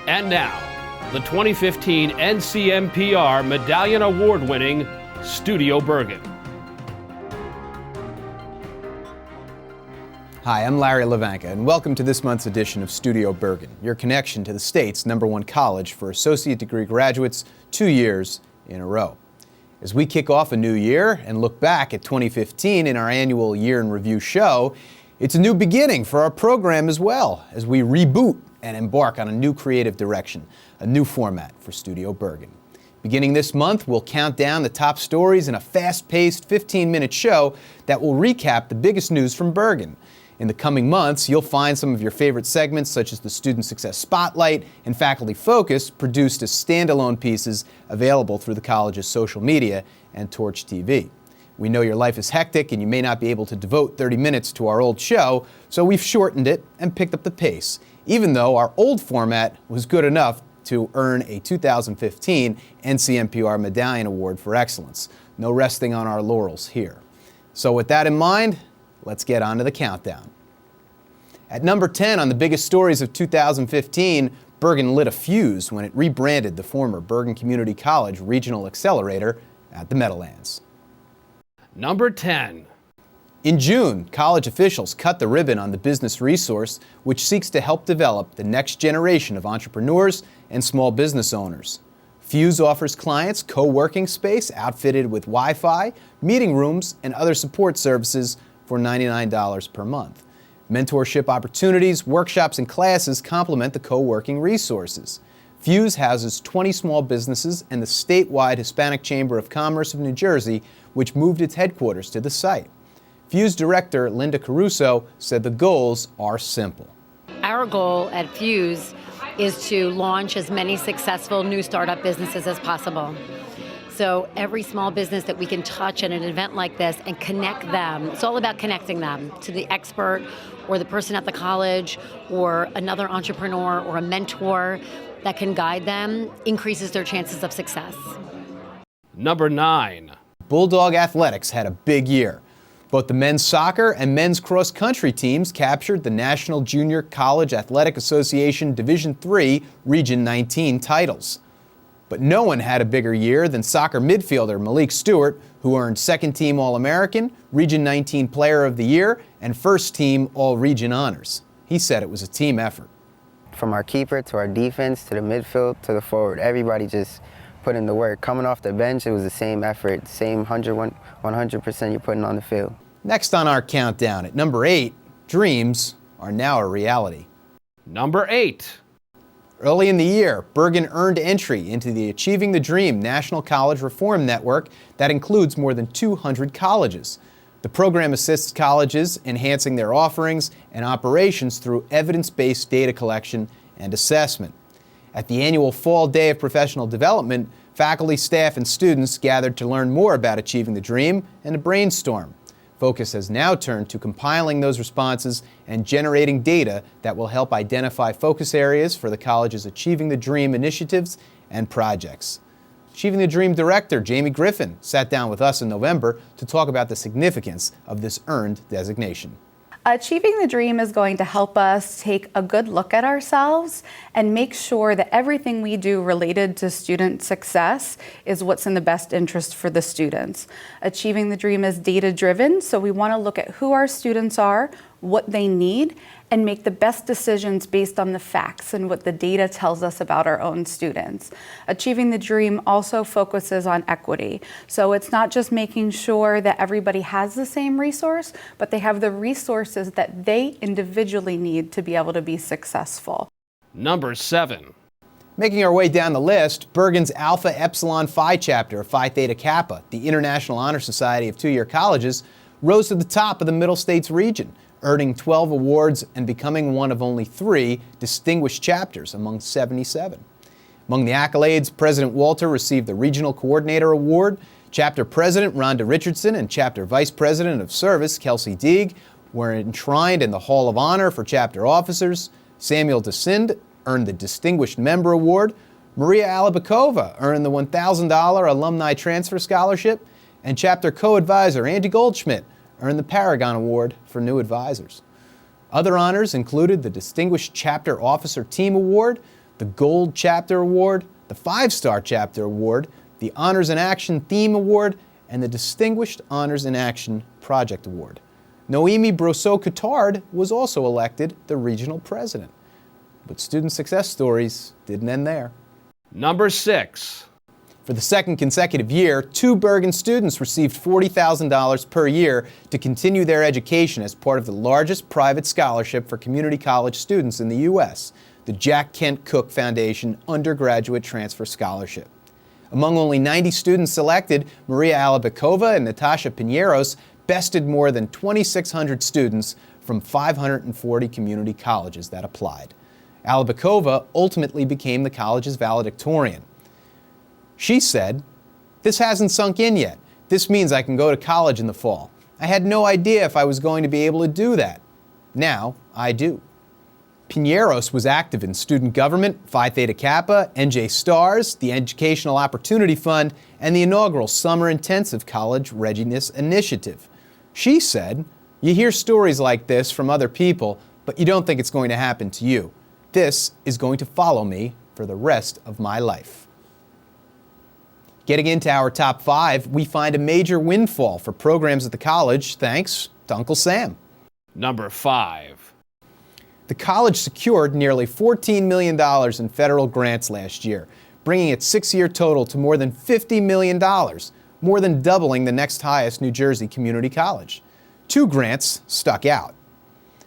And now, the 2015 NCMPR Medallion Award-winning Studio Bergen. Hi, I'm Larry Levanka, and welcome to this month's edition of Studio Bergen, your connection to the state's #1 college for associate degree graduates 2 years in a row. As we kick off a new year and look back at 2015 in our annual Year in Review show, it's a new beginning for our program as well, as we reboot and embark on a new creative direction, a new format for Studio Bergen. Beginning this month, we'll count down the top stories in a fast-paced 15-minute show that will recap the biggest news from Bergen. In the coming months, you'll find some of your favorite segments, such as the Student Success Spotlight and Faculty Focus, produced as standalone pieces available through the college's social media and Torch TV. We know your life is hectic and you may not be able to devote 30 minutes to our old show, so we've shortened it and picked up the pace, even though our old format was good enough to earn a 2015 NCMPR Medallion Award for Excellence. No resting on our laurels here. So with that in mind, let's get on to the countdown. At number 10 on the biggest stories of 2015, Bergen lit a fuse when it rebranded the former Bergen Community College Regional Accelerator at the Meadowlands. Number 10. In June, college officials cut the ribbon on the business resource, which seeks to help develop the next generation of entrepreneurs and small business owners. Fuse offers clients co-working space outfitted with Wi-Fi, meeting rooms, and other support services for $99 per month. Mentorship opportunities, workshops, and classes complement the co-working resources. Fuse houses 20 small businesses and the statewide Hispanic Chamber of Commerce of New Jersey, which moved its headquarters to the site. Fuse director Linda Caruso said the goals are simple. Our goal at Fuse is to launch as many successful new startup businesses as possible. So every small business that we can touch at an event like this and connect them, it's all about connecting them to the expert or the person at the college or another entrepreneur or a mentor that can guide them, increases their chances of success. Number 9. Bulldog Athletics had a big year. Both the men's soccer and men's cross-country teams captured the National Junior College Athletic Association Division III Region 19 titles. But no one had a bigger year than soccer midfielder Malik Stewart, who earned second-team All-American, Region 19 Player of the Year, and first-team All-Region honors. He said it was a team effort. From our keeper to our defense to the midfield to the forward, everybody just put in the work. Coming off the bench, it was the same effort, same 100% you're putting on the field. Next on our countdown, at number 8, dreams are now a reality. Number 8. Early in the year, Bergen earned entry into the Achieving the Dream National College Reform Network that includes more than 200 colleges. The program assists colleges enhancing their offerings and operations through evidence-based data collection and assessment. At the annual Fall Day of Professional Development, faculty, staff, and students gathered to learn more about Achieving the Dream and to brainstorm. Focus has now turned to compiling those responses and generating data that will help identify focus areas for the college's Achieving the Dream initiatives and projects. Achieving the Dream Director Jamie Griffin sat down with us in November to talk about the significance of this earned designation. Achieving the Dream is going to help us take a good look at ourselves and make sure that everything we do related to student success is what's in the best interest for the students. Achieving the Dream is data-driven, so we want to look at who our students are, what they need, and make the best decisions based on the facts and what the data tells us about our own students. Achieving the Dream also focuses on equity. So it's not just making sure that everybody has the same resource, but they have the resources that they individually need to be able to be successful. Number 7. Making our way down the list, Bergen's Alpha Epsilon Phi chapter of Phi Theta Kappa, the International Honor Society of two-year colleges, rose to the top of the Middle States region, earning 12 awards and becoming one of only 3 distinguished chapters among 77. Among the accolades, President Walter received the Regional Coordinator Award, Chapter President Rhonda Richardson and Chapter Vice President of Service Kelsey Deeg were enshrined in the Hall of Honor for chapter officers. Samuel DeCinde earned the Distinguished Member Award. Maria Alabakova earned the $1,000 Alumni Transfer Scholarship. And chapter co-advisor Andy Goldschmidt earned the Paragon Award for New Advisors. Other honors included the Distinguished Chapter Officer Team Award, the Gold Chapter Award, the 5-Star Chapter Award, the Honors in Action Theme Award, and the Distinguished Honors in Action Project Award. Noemi Brosseau-Coutard was also elected the regional president. But student success stories didn't end there. Number 6. For the second consecutive year, 2 Bergen students received $40,000 per year to continue their education as part of the largest private scholarship for community college students in the U.S., the Jack Kent Cooke Foundation Undergraduate Transfer Scholarship. Among only 90 students selected, Maria Alabakova and Natasha Piñeros bested more than 2,600 students from 540 community colleges that applied. Alabakova ultimately became the college's valedictorian. She said, "This hasn't sunk in yet. This means I can go to college in the fall. I had no idea if I was going to be able to do that. Now I do." Piñeros was active in student government, Phi Theta Kappa, NJ STARS, the Educational Opportunity Fund, and the inaugural Summer Intensive College Readiness Initiative. She said, "You hear stories like this from other people, but you don't think it's going to happen to you. This is going to follow me for the rest of my life." Getting into our top 5, we find a major windfall for programs at the college thanks to Uncle Sam. Number 5. The college secured nearly $14 million in federal grants last year, bringing its 6-year total to more than $50 million, more than doubling the next highest New Jersey community college. 2 grants stuck out.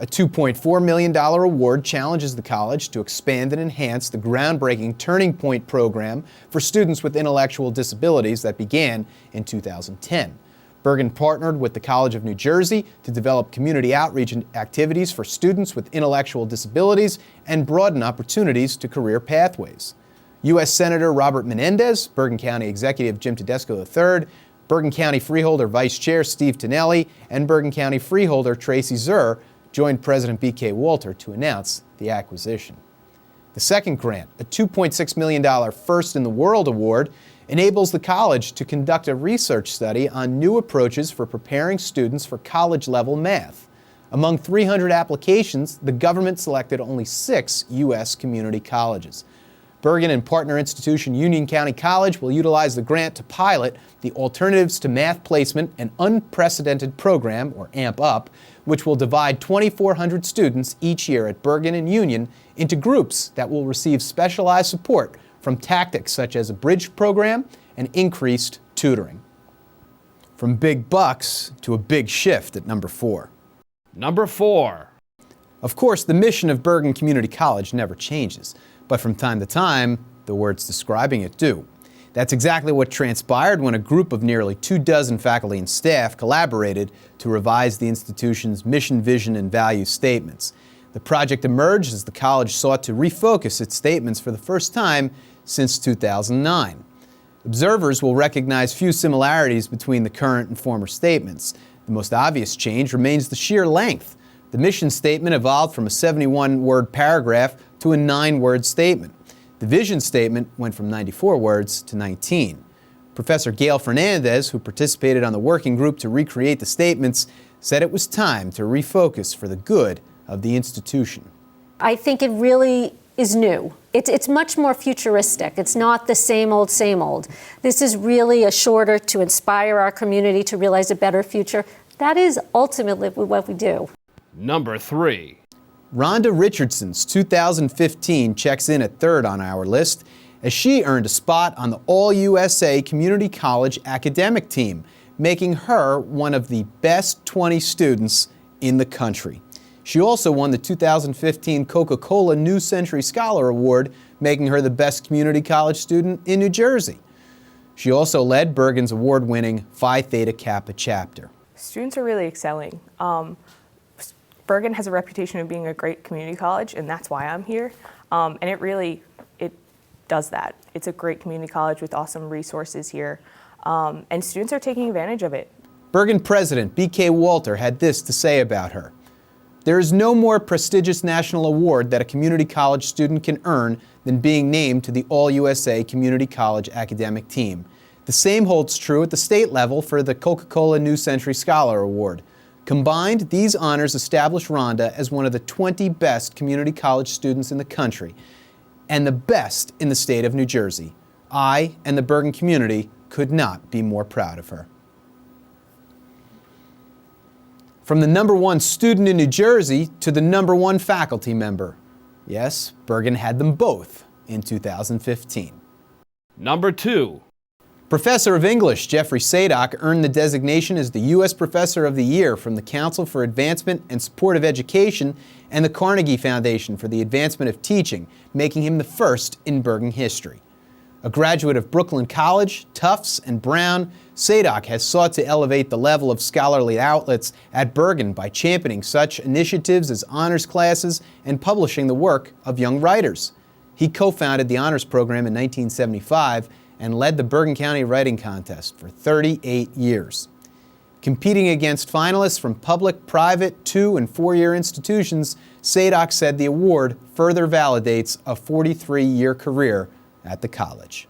A $2.4 million award challenges the college to expand and enhance the groundbreaking Turning Point program for students with intellectual disabilities that began in 2010. Bergen partnered with the College of New Jersey to develop community outreach activities for students with intellectual disabilities and broaden opportunities to career pathways. U.S. Senator Robert Menendez, Bergen County Executive Jim Tedesco III, Bergen County Freeholder Vice Chair Steve Tonelli, and Bergen County Freeholder Tracy Zur joined President B.K. Walter to announce the acquisition. The second grant, a $2.6 million First in the World award, enables the college to conduct a research study on new approaches for preparing students for college-level math. Among 300 applications, the government selected only 6 U.S. community colleges. Bergen and partner institution Union County College will utilize the grant to pilot the Alternatives to Math Placement and Unprecedented Program, or AMP-UP, which will divide 2,400 students each year at Bergen and Union into groups that will receive specialized support from tactics such as a bridge program and increased tutoring. From big bucks to a big shift at number 4. Number 4. Of course, the mission of Bergen Community College never changes, but from time to time, the words describing it do. That's exactly what transpired when a group of nearly 24 faculty and staff collaborated to revise the institution's mission, vision, and value statements. The project emerged as the college sought to refocus its statements for the first time since 2009. Observers will recognize few similarities between the current and former statements. The most obvious change remains the sheer length. The mission statement evolved from a 71-word paragraph to a 9-word statement. The vision statement went from 94 words to 19. Professor Gail Fernandez, who participated on the working group to recreate the statements, said it was time to refocus for the good of the institution. I think it really is new. It's much more futuristic. It's not the same old, same old. This is really a shorter to inspire our community to realize a better future. That is ultimately what we do. Number 3. Rhonda Richardson's 2015 checks in at 3rd on our list as she earned a spot on the All-USA Community College academic team, making her one of the best 20 students in the country. She also won the 2015 Coca-Cola New Century Scholar Award, making her the best community college student in New Jersey. She also led Bergen's award-winning Phi Theta Kappa chapter. Students are really excelling. Bergen has a reputation of being a great community college, and that's why I'm here. And it does that. It's a great community college with awesome resources here, and students are taking advantage of it. Bergen President B.K. Walter had this to say about her. "There is no more prestigious national award that a community college student can earn than being named to the All-USA Community College academic team. The same holds true at the state level for the Coca-Cola New Century Scholar Award. Combined, these honors establish Rhonda as one of the 20 best community college students in the country. and the best in the state of New Jersey. I and the Bergen community could not be more proud of her. From the #1 student in New Jersey to the #1 faculty member. Yes, Bergen had them both in 2015. Number 2. Professor of English Jeffrey Sayeed earned the designation as the U.S. Professor of the Year from the Council for Advancement and Support of Education and the Carnegie Foundation for the Advancement of Teaching, making him the first in Bergen history. A graduate of Brooklyn College, Tufts, and Brown, Sayeed has sought to elevate the level of scholarly outlets at Bergen by championing such initiatives as honors classes and publishing the work of young writers. He co-founded the honors program in 1975 and led the Bergen County Writing Contest for 38 years. Competing against finalists from public, private, 2- and 4-year institutions, Sayeed said the award further validates a 43-year career at the college.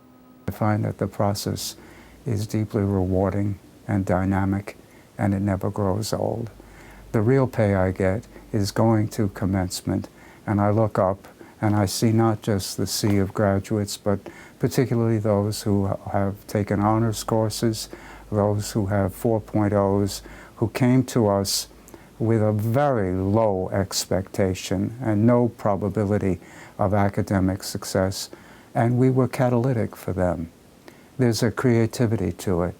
I find that the process is deeply rewarding and dynamic, and it never grows old. The real pay I get is going to commencement, and I look up and I see not just the sea of graduates, but particularly those who have taken honors courses, those who have 4.0s, who came to us with a very low expectation and no probability of academic success, and we were catalytic for them. There's a creativity to it.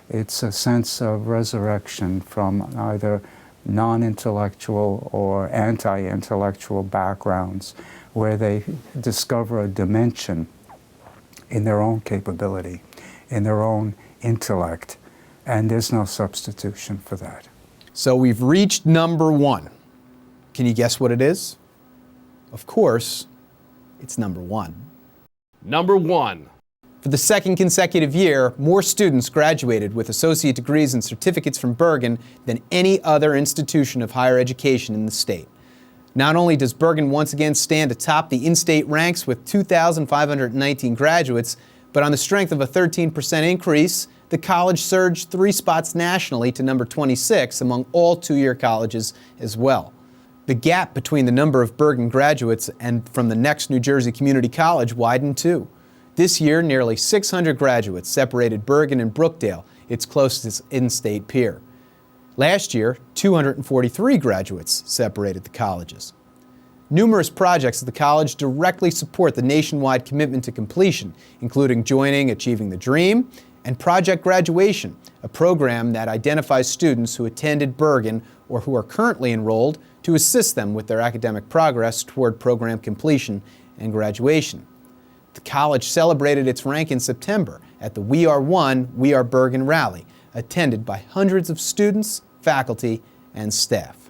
It's a sense of resurrection from either non-intellectual or anti-intellectual backgrounds, where they discover a dimension in their own capability, in their own intellect, and there's no substitution for that. So we've reached #1. Can you guess what it is? Of course, it's #1. Number 1. For the second consecutive year, more students graduated with associate degrees and certificates from Bergen than any other institution of higher education in the state. Not only does Bergen once again stand atop the in-state ranks with 2,519 graduates, but on the strength of a 13% increase, the college surged 3 spots nationally to number 26 among all 2-year colleges as well. The gap between the number of Bergen graduates and from the next New Jersey community college widened too. This year, nearly 600 graduates separated Bergen and Brookdale, its closest in-state peer. Last year, 243 graduates separated the colleges. Numerous projects at the college directly support the nationwide commitment to completion, including joining Achieving the Dream and Project Graduation, a program that identifies students who attended Bergen or who are currently enrolled to assist them with their academic progress toward program completion and graduation. The college celebrated its rank in September at the We Are One, We Are Bergen rally, attended by hundreds of students, faculty, and staff.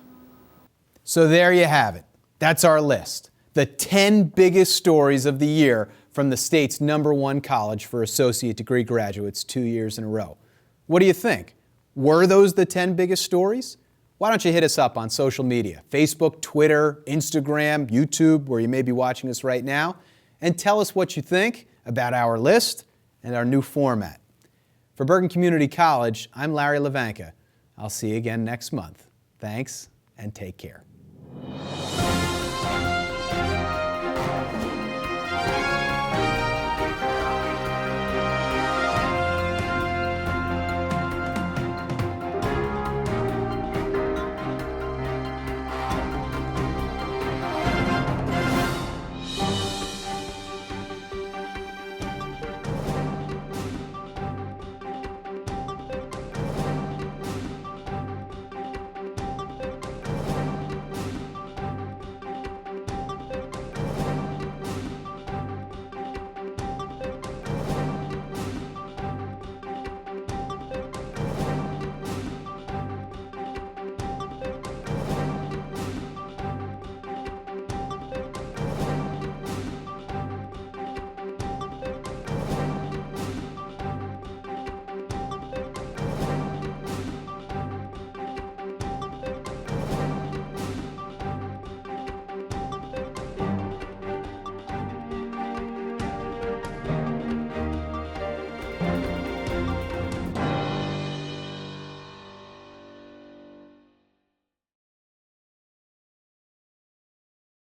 So there you have it. That's our list. The 10 biggest stories of the year from the state's #1 college for associate degree graduates 2 years in a row. What do you think? Were those the 10 biggest stories? Why don't you hit us up on social media, Facebook, Twitter, Instagram, YouTube, where you may be watching us right now, and tell us what you think about our list and our new format. For Bergen Community College, I'm Larry Levanka. I'll see you again next month. Thanks, and take care.